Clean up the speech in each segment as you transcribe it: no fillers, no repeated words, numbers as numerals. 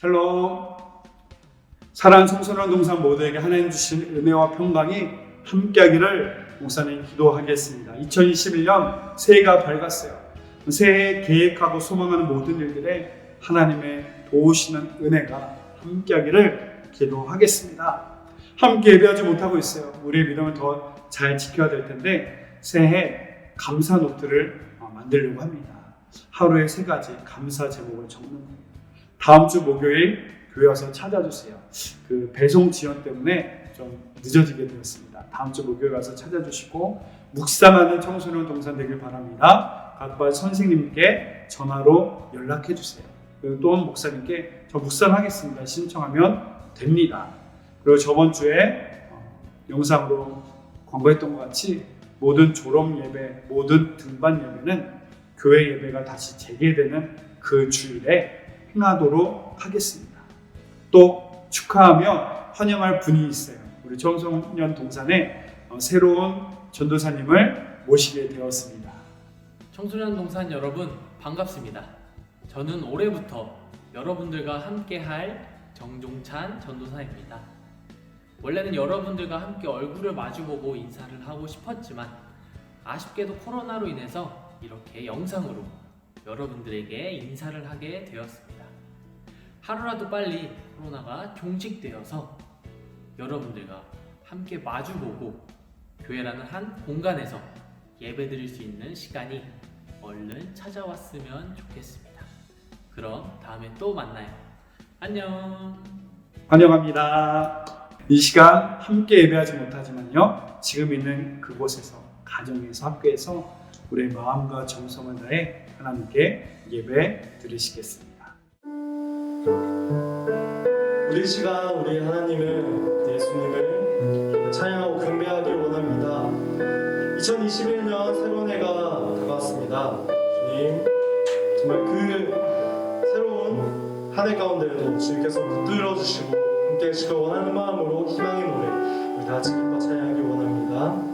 샬롬. 사랑하는 청소년 동산 모두에게 하나님 주신 은혜와 평강이 함께하기를 목사님 기도하겠습니다. 2021년 새해가 밝았어요. 새해 계획하고 소망하는 모든 일들에 하나님의 도우시는 은혜가 함께하기를 기도하겠습니다. 함께 예배하지 못하고 있어요. 우리의 믿음을 더 잘 지켜야 될 텐데 새해 감사 노트를 만들려고 합니다. 하루에 3가지 감사 제목을 적는 거예요. 다음 주 목요일 교회 와서 찾아주세요. 그 배송 지연 때문에 좀 늦어지게 되었습니다. 다음 주 목요일 와서 찾아주시고 묵상하는 청소년 동산 되길 바랍니다. 각반 선생님께 전화로 연락해 주세요. 그리고 또 목사님께 저 묵상하겠습니다 신청하면 됩니다. 그리고 저번 주에 영상으로 광고했던 것 같이 모든 졸업 예배, 모든 등반 예배는 교회 예배가 다시 재개되는 그 주일에 행하도록 하겠습니다. 또 축하하며 환영할 분이 있어요. 우리 청소년 동산에 새로운 전도사님을 모시게 되었습니다. 청소년 동산 여러분 반갑습니다. 저는 올해부터 여러분들과 함께할 정종찬 전도사입니다. 원래는 여러분들과 함께 얼굴을 마주보고 인사를 하고 싶었지만 아쉽게도 코로나로 인해서 이렇게 영상으로 여러분들에게 인사를 하게 되었습니다. 하루라도 빨리 코로나가 종식되어서 여러분들과 함께 마주보고 교회라는 한 공간에서 예배드릴 수 있는 시간이 얼른 찾아왔으면 좋겠습니다. 그럼 다음에 또 만나요. 안녕. 환영합니다. 이 시간 함께 예배하지 못하지만요, 지금 있는 그곳에서, 가정에서, 학교에서 우리의 마음과 정성을 다해 하나님께 예배 드리시겠습니다. 우리 시간 우리 하나님을, 예수님을 찬양하고 경배하길 원합니다. 2021년 새로운 해가 다가왔습니다. 주님, 정말 그 새로운 한 해 가운데에도 주님께서 붙들어 주시고 함께 해주시길 원하는 마음으로 희망의 노래 우리 다 같이 기뻐 찬양하길 원합니다.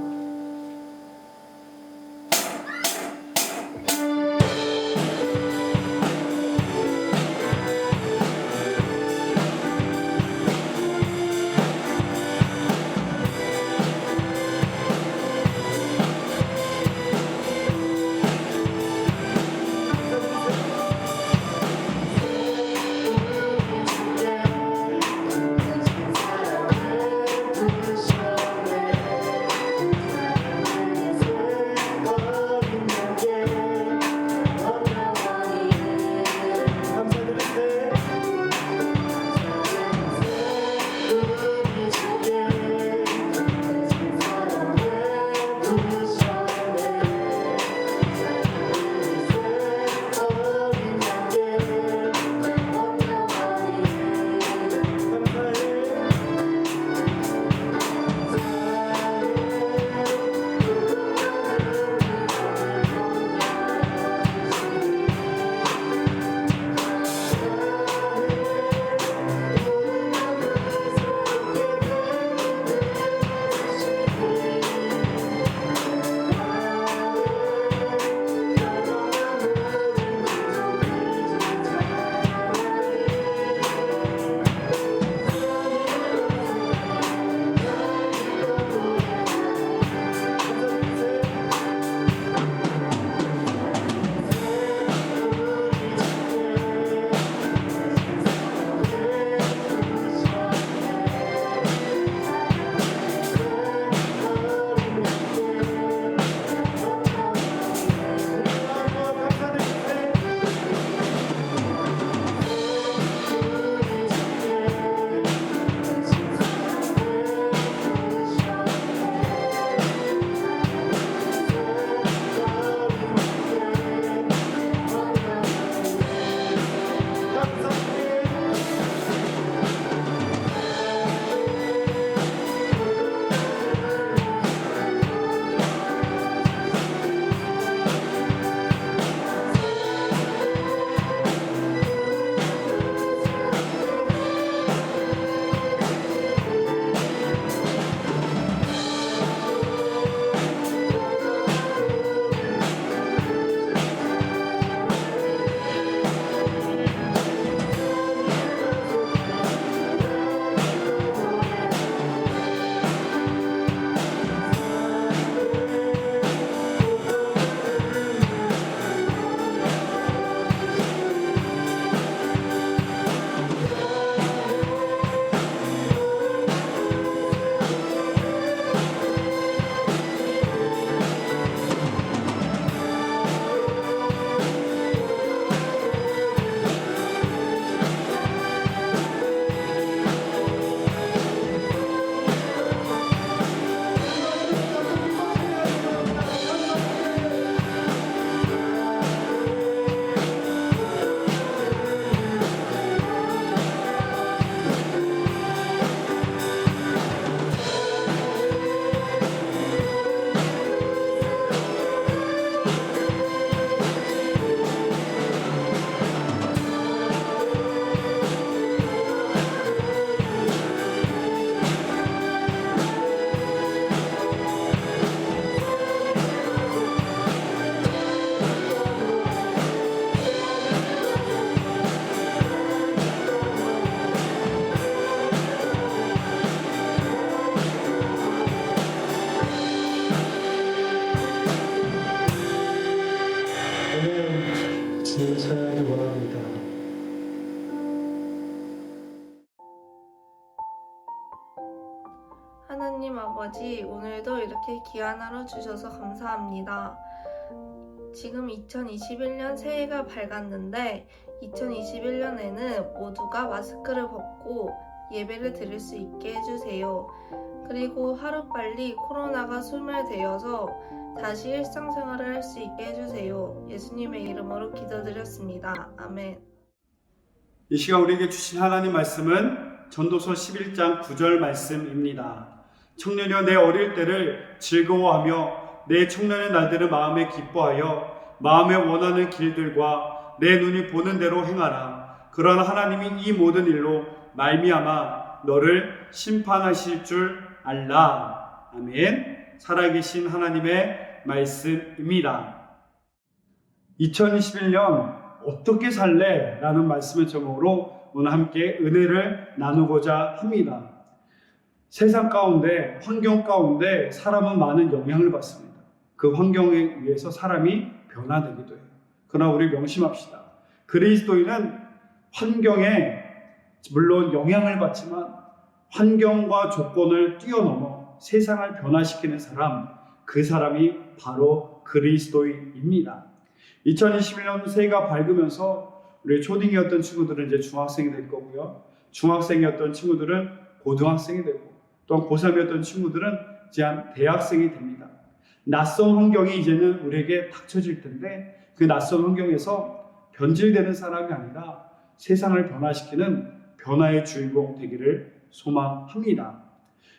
아버지, 오늘도 이렇게 귀한 하루 주셔서 감사합니다. 지금 2021년 새해가 밝았는데 2021년에는 모두가 마스크를 벗고 예배를 드릴 수 있게 해주세요. 그리고 하루빨리 코로나가 소멸되어서 다시 일상생활을 할 수 있게 해주세요. 예수님의 이름으로 기도드렸습니다. 아멘. 이 시간 우리에게 주신 하나님 말씀은 전도서 11장 9절 말씀입니다. 청년이여 내 어릴 때를 즐거워하며 내 청년의 날들을 마음에 기뻐하여 마음에 원하는 길들과 내 눈이 보는 대로 행하라. 그러나 하나님이 이 모든 일로 말미암아 너를 심판하실 줄 알라. 아멘. 살아계신 하나님의 말씀입니다. 2021년 어떻게 살래? 라는 말씀의 제목으로 오늘 함께 은혜를 나누고자 합니다. 세상 가운데, 환경 가운데 사람은 많은 영향을 받습니다. 그 환경에 의해서 사람이 변화되기도 해요. 그러나 우리 명심합시다. 그리스도인은 환경에 물론 영향을 받지만 환경과 조건을 뛰어넘어 세상을 변화시키는 사람, 그 사람이 바로 그리스도인입니다. 2021년 새해가 밝으면서 우리 초딩이었던 친구들은 이제 중학생이 될 거고요. 중학생이었던 친구들은 고등학생이 되고 또 고3이었던 친구들은 이제 대학생이 됩니다. 낯선 환경이 이제는 우리에게 닥쳐질 텐데 그 낯선 환경에서 변질되는 사람이 아니라 세상을 변화시키는 변화의 주인공 되기를 소망합니다.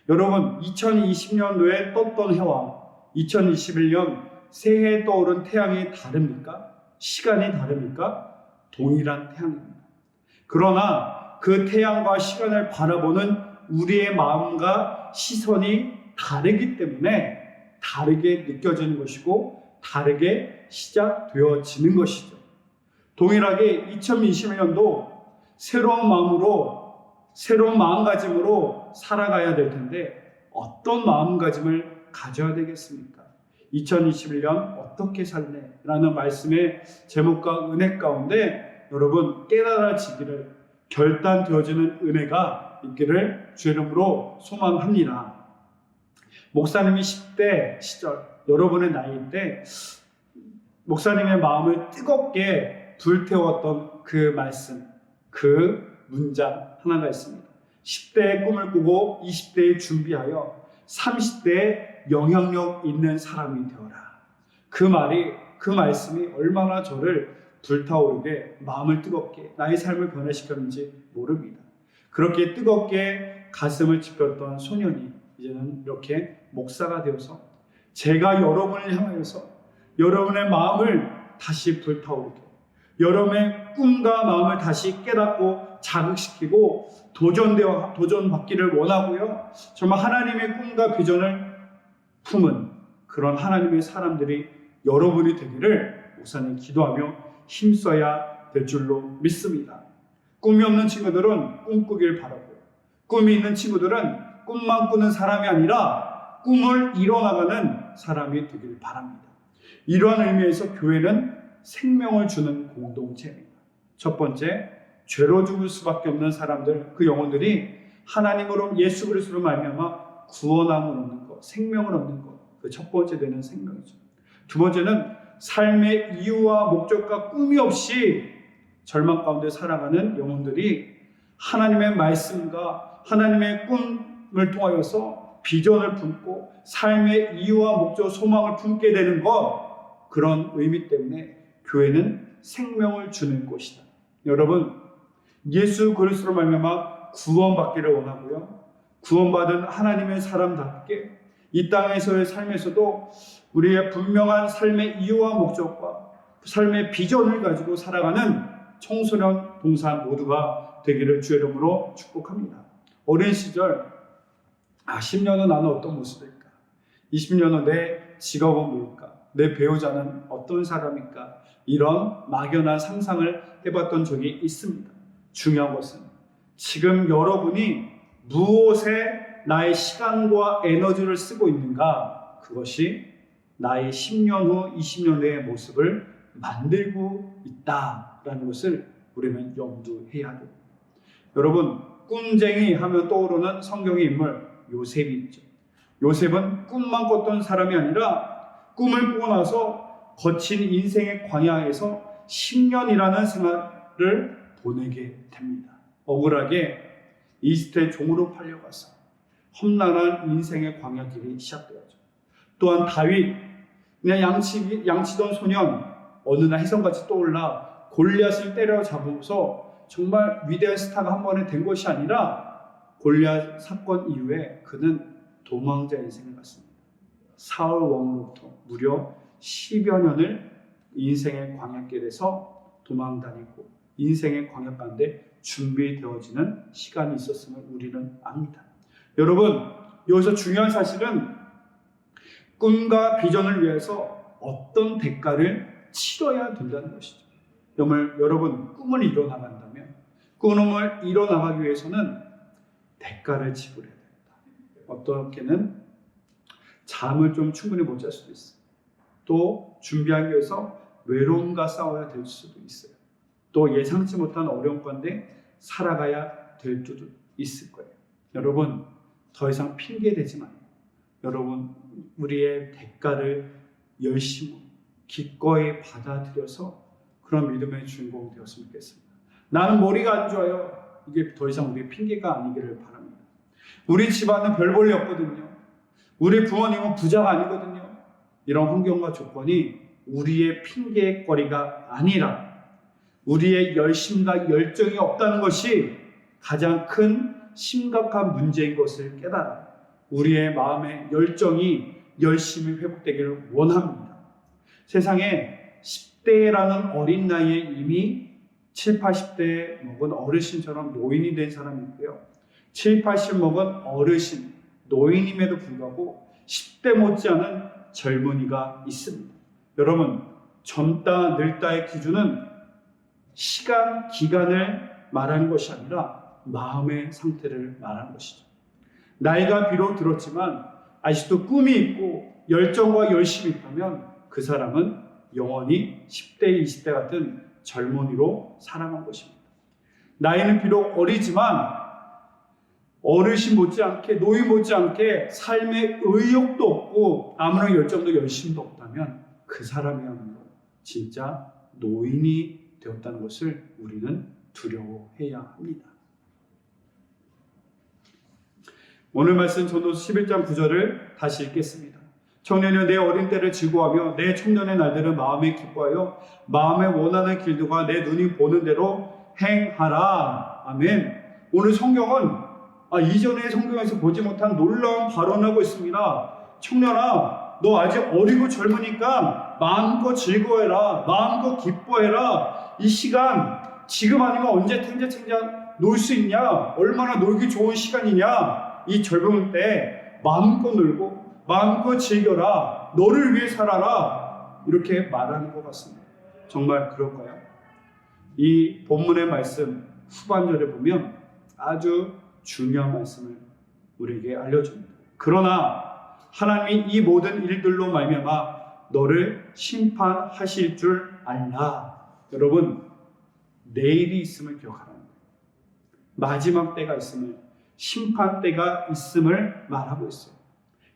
여러분, 2020년도에 떴던 해와 2021년 새해에 떠오른 태양이 다릅니까? 시간이 다릅니까? 동일한 태양입니다. 그러나 그 태양과 시간을 바라보는 우리의 마음과 시선이 다르기 때문에 다르게 느껴지는 것이고 다르게 시작되어지는 것이죠. 동일하게 2021년도 새로운 마음으로 새로운 마음가짐으로 살아가야 될 텐데 어떤 마음가짐을 가져야 되겠습니까? 2021년 어떻게 살래? 라는 말씀의 제목과 은혜 가운데 여러분 깨달아지기를 결단되어지는 은혜가 있기를 주 이름으로 소망합니다. 목사님이 10대 시절 여러분의 나이 때 목사님의 마음을 뜨겁게 불태웠던 그 말씀, 그 문장 하나가 있습니다. 10대의 꿈을 꾸고 20대에 준비하여 30대에 영향력 있는 사람이 되어라. 그 말씀이 얼마나 저를 불타오르게 마음을 뜨겁게 나의 삶을 변화시켰는지 모릅니다. 그렇게 뜨겁게 가슴을 찢겼던 소년이 이제는 이렇게 목사가 되어서 제가 여러분을 향하여서 여러분의 마음을 다시 불타오르게 여러분의 꿈과 마음을 다시 깨닫고 자극시키고 도전받기를 원하고요. 정말 하나님의 꿈과 비전을 품은 그런 하나님의 사람들이 여러분이 되기를 목사님 기도하며 힘써야 될 줄로 믿습니다. 꿈이 없는 친구들은 꿈꾸길 바라고요. 꿈이 있는 친구들은 꿈만 꾸는 사람이 아니라 꿈을 이뤄나가는 사람이 되길 바랍니다. 이러한 의미에서 교회는 생명을 주는 공동체입니다. 첫 번째, 죄로 죽을 수밖에 없는 사람들, 그 영혼들이 하나님으로 예수 그리스도로 말미암아 구원함을 얻는 것, 생명을 얻는 것, 그 첫 번째 되는 생명이죠. 두 번째는 삶의 이유와 목적과 꿈이 없이 절망 가운데 살아가는 영혼들이 하나님의 말씀과 하나님의 꿈을 통하여서 비전을 품고 삶의 이유와 목적, 소망을 품게 되는 것, 그런 의미 때문에 교회는 생명을 주는 곳이다. 여러분, 예수 그리스도로 말미암아 구원받기를 원하고요. 구원받은 하나님의 사람답게 이 땅에서의 삶에서도 우리의 분명한 삶의 이유와 목적과 삶의 비전을 가지고 살아가는 청소년 동산 모두가 되기를 주의 이름으로 축복합니다. 어린 시절 10년은 나는 어떤 모습일까? 20년은 내 직업은 뭘까? 내 배우자는 어떤 사람일까? 이런 막연한 상상을 해봤던 적이 있습니다. 중요한 것은 지금 여러분이 무엇에 나의 시간과 에너지를 쓰고 있는가? 그것이 나의 10년 후, 20년 후의 모습을 만들고 있다라는 것을 우리는 염두해야 됩니다. 여러분, 꿈쟁이 하면 떠오르는 성경의 인물 요셉이 있죠. 요셉은 꿈만 꿨던 사람이 아니라 꿈을 꾸고 나서 거친 인생의 광야에서 10년이라는 생활을 보내게 됩니다. 억울하게 이집트의 종으로 팔려가서 험난한 인생의 광야길이 시작되었죠. 또한 다윗, 그냥 양치던 소년, 어느 날 혜성같이 떠올라 골리앗을 때려잡으면서 정말 위대한 스타가 한 번에 된 것이 아니라 골리앗 사건 이후에 그는 도망자 인생을 갔습니다. 사울 왕으로부터 무려 10여 년을 인생의 광야길에서 도망다니고 인생의 광야 가운데 준비되어지는 시간이 있었음을 우리는 압니다. 여러분, 여기서 중요한 사실은 꿈과 비전을 위해서 어떤 대가를 치러야 된다는 것이죠. 여러분, 꿈을 이뤄나간다면 꿈을 이뤄나가기 위해서는 대가를 지불해야 됩니다. 어떻게는 잠을 좀 충분히 못 잘 수도 있어요. 또 준비하기 위해서 외로움과 싸워야 될 수도 있어요. 또 예상치 못한 어려운 건데 살아가야 될 수도 있을 거예요. 여러분, 더 이상 핑계 대지 말고 여러분, 우리의 대가를 열심히 기꺼이 받아들여서 그런 믿음의 주인공이 되었으면 좋겠습니다. 나는 머리가 안 좋아요. 이게 더 이상 우리의 핑계가 아니기를 바랍니다. 우리 집안은 별 볼일 없거든요. 우리 부모님은 부자가 아니거든요. 이런 환경과 조건이 우리의 핑계거리가 아니라 우리의 열심과 열정이 없다는 것이 가장 큰 심각한 문제인 것을 깨달아 우리의 마음의 열정이 열심히 회복되기를 원합니다. 세상에 10대라는 어린 나이에 이미 7, 80대 먹은 어르신처럼 노인이 된 사람이 있고요. 7, 80 먹은 어르신, 노인임에도 불구하고 10대 못지않은 젊은이가 있습니다. 여러분, 젊다, 늙다의 기준은 시간, 기간을 말하는 것이 아니라 마음의 상태를 말하는 것이죠. 나이가 비록 들었지만 아직도 꿈이 있고 열정과 열심이 있다면 그 사람은 영원히 10대, 20대 같은 젊은이로 살아간 것입니다. 나이는 비록 어리지만 어르신 못지않게, 노인 못지않게 삶의 의욕도 없고 아무런 열정도 열심도 없다면 그 사람이야말로 진짜 노인이 되었다는 것을 우리는 두려워해야 합니다. 오늘 말씀 전도서 11장 9절을 다시 읽겠습니다. 청년이여 내 어린 때를 즐거워하며 내 청년의 날들을 마음에 기뻐하여 마음에 원하는 길들과 내 눈이 보는 대로 행하라. 아멘. 오늘 성경은 이전의 성경에서 보지 못한 놀라운 발언을 하고 있습니다. 청년아, 너 아직 어리고 젊으니까 마음껏 즐거워해라. 마음껏 기뻐해라. 이 시간 지금 아니면 언제 탱자탱자 놀 수 있냐? 얼마나 놀기 좋은 시간이냐? 이 젊은 때 마음껏 놀고 마음껏 즐겨라. 너를 위해 살아라. 이렇게 말하는 것 같습니다. 정말 그럴까요? 이 본문의 말씀 후반절에 보면 아주 중요한 말씀을 우리에게 알려줍니다. 그러나 하나님이 이 모든 일들로 말미암아 너를 심판하실 줄 알라. 여러분, 내일이 있음을 기억하라는 거예요. 마지막 때가 있음을, 심판 때가 있음을 말하고 있어요.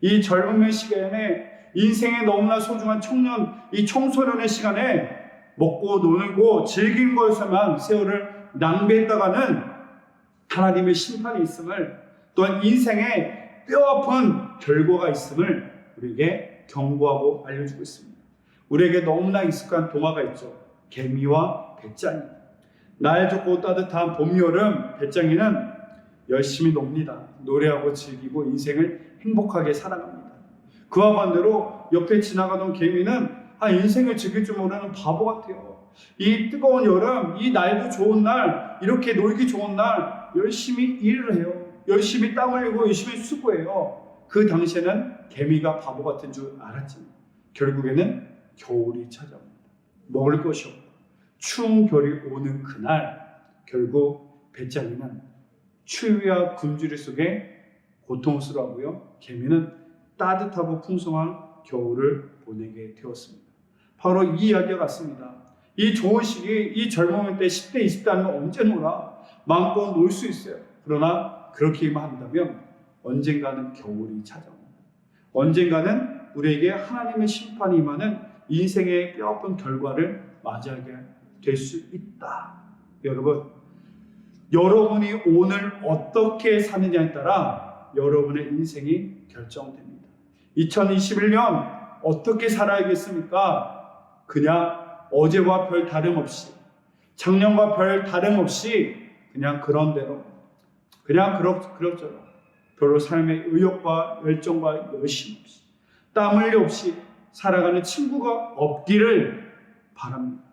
이 젊은 시간에 인생에 너무나 소중한 청년, 이 청소년의 시간에 먹고 노는 즐긴 것에서만 세월을 낭비했다가는 하나님의 심판이 있음을, 또한 인생에 뼈아픈 결과가 있음을 우리에게 경고하고 알려주고 있습니다. 우리에게 너무나 익숙한 동화가 있죠. 개미와 배짱이. 날 좋고 따뜻한 봄, 여름, 배짱이는 열심히 놉니다. 노래하고 즐기고 인생을 행복하게 살아갑니다. 그와 반대로 옆에 지나가던 개미는 인생을 즐길 줄 모르는 바보 같아요. 이 뜨거운 여름, 이 날도 좋은 날, 이렇게 놀기 좋은 날 열심히 일을 해요. 열심히 땀 흘리고 열심히 수고해요. 그 당시에는 개미가 바보 같은 줄 알았지만 결국에는 겨울이 찾아옵니다. 먹을 것이 없고 추운 겨울이 오는 그날 결국 배짱이는 추위와 굶주림 속에 고통스러워하고요. 개미는 따뜻하고 풍성한 겨울을 보내게 되었습니다. 바로 이 이야기와 같습니다. 이 좋은 시기, 이 젊은 때 10대, 20대 하면 언제 놀아? 마음껏 놀 수 있어요. 그러나 그렇게만 한다면 언젠가는 겨울이 찾아옵니다. 언젠가는 우리에게 하나님의 심판이 임하는 인생의 뼈아픈 결과를 맞이하게 될 수 있다. 여러분, 여러분이 오늘 어떻게 사느냐에 따라 여러분의 인생이 결정됩니다. 2021년 어떻게 살아야겠습니까? 그냥 어제와 별 다름없이, 작년과 별 다름없이 그냥 그런 대로, 그냥 그럭저럭 별로 삶의 의욕과 열정과 열심 없이, 땀 흘려 없이 살아가는 친구가 없기를 바랍니다.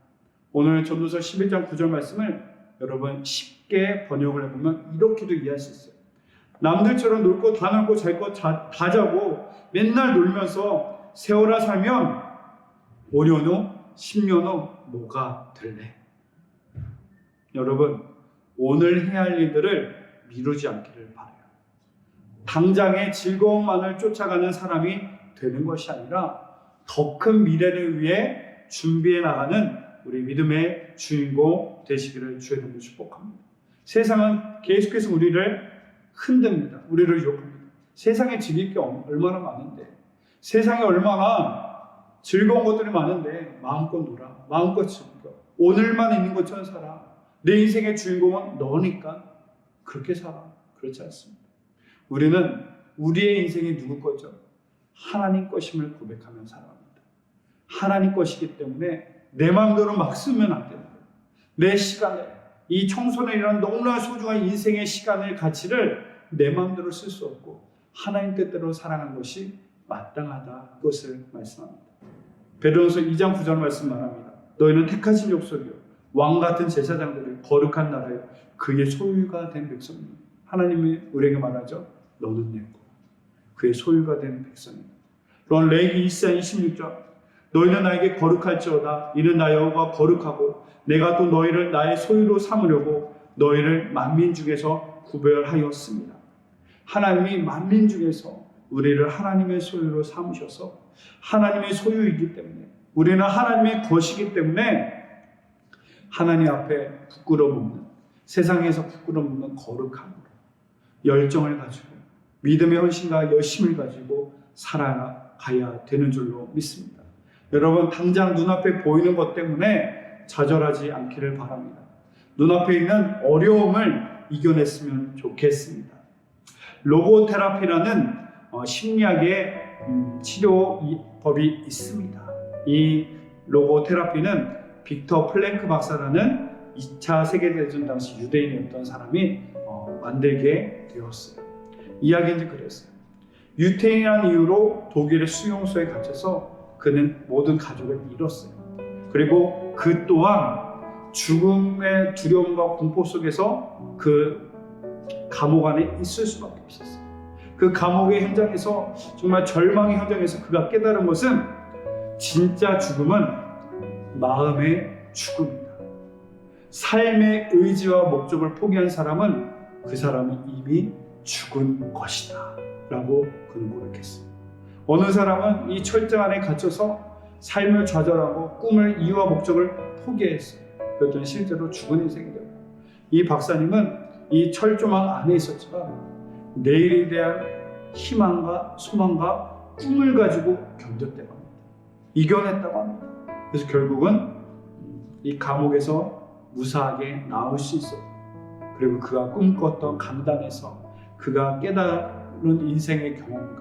오늘 전도서 11장 9절 말씀을 여러분 쉽게 번역을 해보면 이렇게도 이해할 수 있어요. 남들처럼 놀 거 다 놀고 잘 거 다 자고 맨날 놀면서 세월아 살면 5년 후 10년 후 뭐가 될래? 여러분, 오늘 해야 할 일들을 미루지 않기를 바라요. 당장의 즐거움만을 쫓아가는 사람이 되는 것이 아니라 더 큰 미래를 위해 준비해 나가는 우리 믿음의 주인공 되시기를 주의 이름으로 축복합니다. 세상은 계속해서 우리를 흔듭니다. 우리를 유혹합니다. 세상에 즐길 게 얼마나 많은데, 세상에 얼마나 즐거운 것들이 많은데 마음껏 놀아, 마음껏 즐겨. 오늘만 있는 것처럼 살아. 내 인생의 주인공은 너니까 그렇게 살아. 그렇지 않습니다. 우리는 우리의 인생이 누구 거죠? 하나님 것임을 고백하며 살아갑니다. 하나님 것이기 때문에 내 마음대로 막 쓰면 안 되는 거예요. 내 시간을, 이 청소년이라는 너무나 소중한 인생의 시간의 가치를 내 마음대로 쓸 수 없고 하나님 뜻대로 살아가는 것이 마땅하다. 그것을 말씀합니다. 베드로전서 2장 9절 말씀 말합니다. 너희는 택하신 족속이요 왕같은 제사장들이 거룩한 나라요 그의 소유가 된 백성입니다. 하나님이 우리에게 말하죠. 너는 내 거. 그의 소유가 된 백성입니다. 또한 레위기 24장 26절 너희는 나에게 거룩할지어다. 이는 나 여호와가 거룩하고 내가 또 너희를 나의 소유로 삼으려고 너희를 만민 중에서 구별하였습니다. 하나님이 만민 중에서 우리를 하나님의 소유로 삼으셔서 하나님의 소유이기 때문에 우리는 하나님의 것이기 때문에 하나님 앞에 부끄러움 없는, 세상에서 부끄러움 없는 거룩함으로 열정을 가지고 믿음의 헌신과 열심을 가지고 살아가야 되는 줄로 믿습니다. 여러분, 당장 눈앞에 보이는 것 때문에 좌절하지 않기를 바랍니다. 눈앞에 있는 어려움을 이겨냈으면 좋겠습니다. 로고테라피라는 심리학의 치료법이 있습니다. 이 로고테라피는 빅터 플랭크 박사라는 2차 세계대전 당시 유대인이었던 사람이 만들게 되었어요. 이야기는 그랬어요. 유태인이라는 이유로 독일의 수용소에 갇혀서 그는 모든 가족을 잃었어요. 그리고 그 또한 죽음의 두려움과 공포 속에서 그 감옥 안에 있을 수밖에 없었어요. 그 감옥의 현장에서, 정말 절망의 현장에서 그가 깨달은 것은 진짜 죽음은 마음의 죽음이다. 삶의 의지와 목적을 포기한 사람은 그 사람은 이미 죽은 것이다 라고 그는 고백했어요. 어느 사람은 이 철장 안에 갇혀서 삶을 좌절하고 꿈을, 이유와 목적을 포기했어요. 그랬더니 실제로 죽은 인생이 되고, 이 박사님은 이 철조망 안에 있었지만 내일에 대한 희망과 소망과 꿈을 가지고 견뎠다고 합니다. 이겨냈다고 합니다. 그래서 결국은 이 감옥에서 무사하게 나올 수 있었고, 그리고 그가 꿈꿨던 강단에서 그가 깨달은 인생의 경험과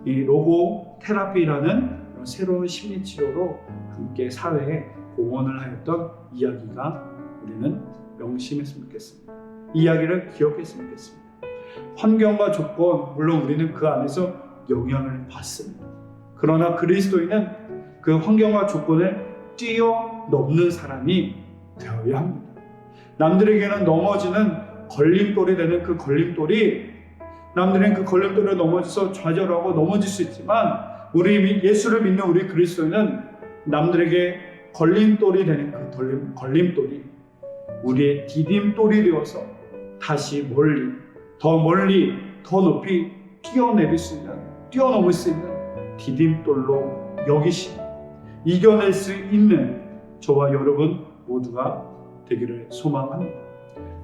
이 로고 테라피라는 새로운 심리 치료로 함께 사회에 공헌을 하였던 이야기가 우리는 명심했으면 좋겠습니다. 이 이야기를 기억했으면 좋겠습니다. 환경과 조건, 물론 우리는 그 안에서 영향을 받습니다. 그러나 그리스도인은 그 환경과 조건을 뛰어넘는 사람이 되어야 합니다. 남들에게는 넘어지는 걸림돌이 되는 그 걸림돌이, 남들은 그 걸림돌을 넘어져서 좌절하고 넘어질 수 있지만 우리 예수를 믿는 우리 그리스도인은 남들에게 걸림돌이 되는 그 걸림돌이 우리의 디딤돌이 되어서 다시 멀리, 더 높이 뛰어넘을 수 있는 디딤돌로 여기시고 이겨낼 수 있는 저와 여러분 모두가 되기를 소망합니다.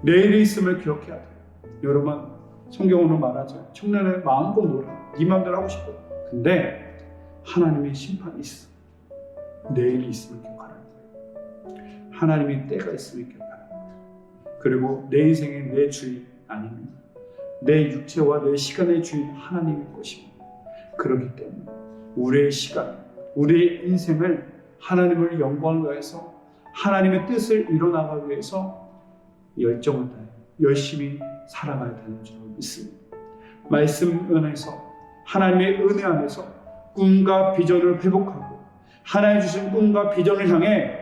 내일이 있음을 기억해야 돼요. 여러분, 성경으로 말하죠. 청년을 마음껏 놀아. 네 맘대로 하고 싶어. 근데 하나님의 심판이 있어. 내일이 있으면 기억하라는 거예요. 하나님의 때가 있으면 기억하라는 거예요. 그리고 내 인생의 내 주인 아닙니다. 내 육체와 내 시간의 주인 하나님의 것입니다. 그렇기 때문에 우리의 시간, 우리의 인생을 하나님을 영광을 위해서 하나님의 뜻을 이뤄나가기 위해서 열정을 다해 열심히 살아가야 되는 줄 믿습니다. 말씀 안에서 하나님의 은혜 안에서 꿈과 비전을 회복하고 하나님 주신 꿈과 비전을 향해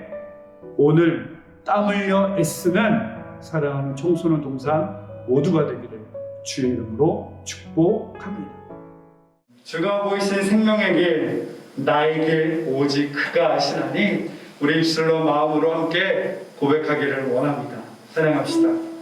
오늘 땀 흘려 애쓰는 사랑하는 청소년 동산 모두가 되기를 주의 이름으로 축복합니다. 주가 보이신 생명의 길, 나의 길 오직 그가 아시나니 우리 입술로 마음으로 함께 고백하기를 원합니다. 사랑합시다.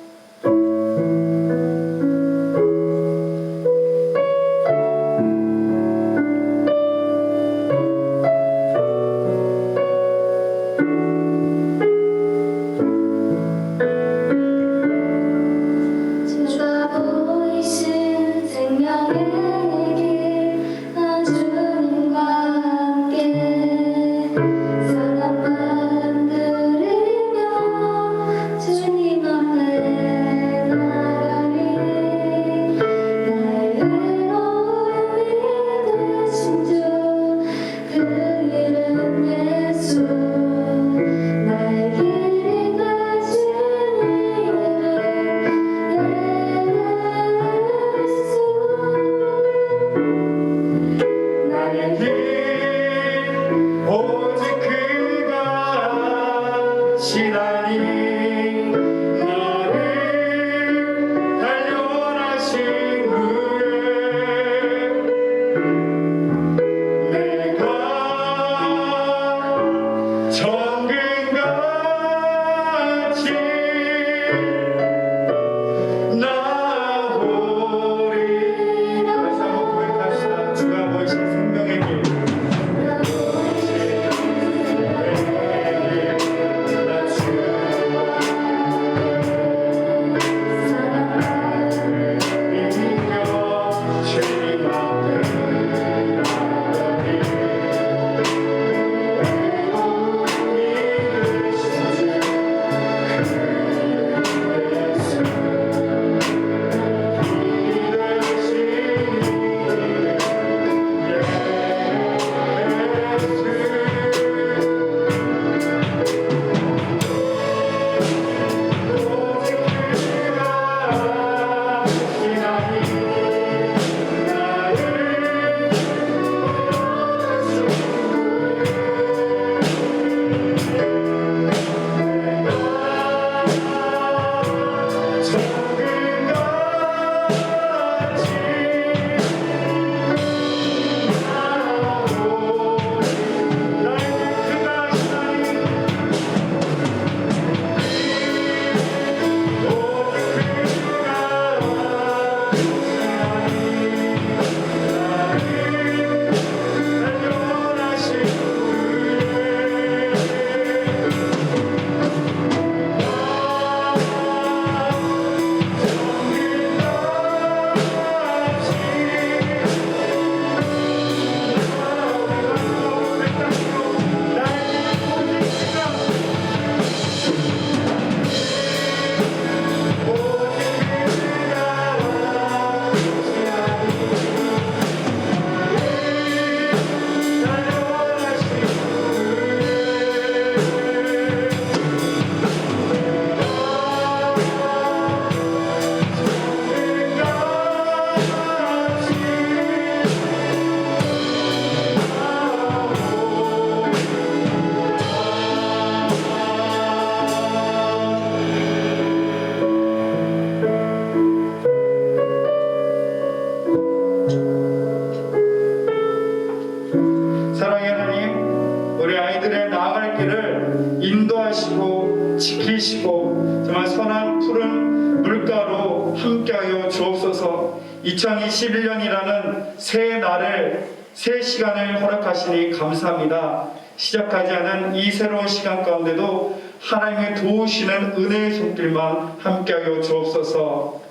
인도하시고 지키시고 정말 선한 푸른 물가로 함께하여 주옵소서. 2021년이라는 새 날을 새 시간을 허락하시니 감사합니다. 시작하지 않은 이 새로운 시간 가운데도 하나님의 도우시는 은혜의 손길만 함께하여 주옵소서.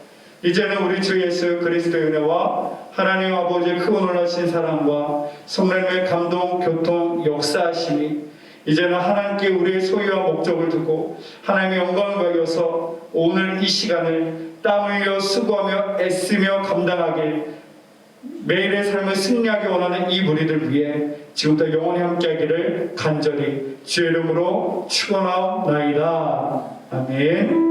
이제는 우리 주 예수 그리스도의 은혜와 하나님 아버지의 크고 놀라신 사랑과 성령의 감동, 교통, 역사하심이 이제는 하나님께 우리의 소유와 목적을 두고 하나님의 영광을 위해서 오늘 이 시간을 땀 흘려 수고하며 애쓰며 감당하길 매일의 삶을 승리하기 원하는 이 무리들 위해 지금부터 영원히 함께하기를 간절히 주의 이름으로 축원하옵나이다. 아멘.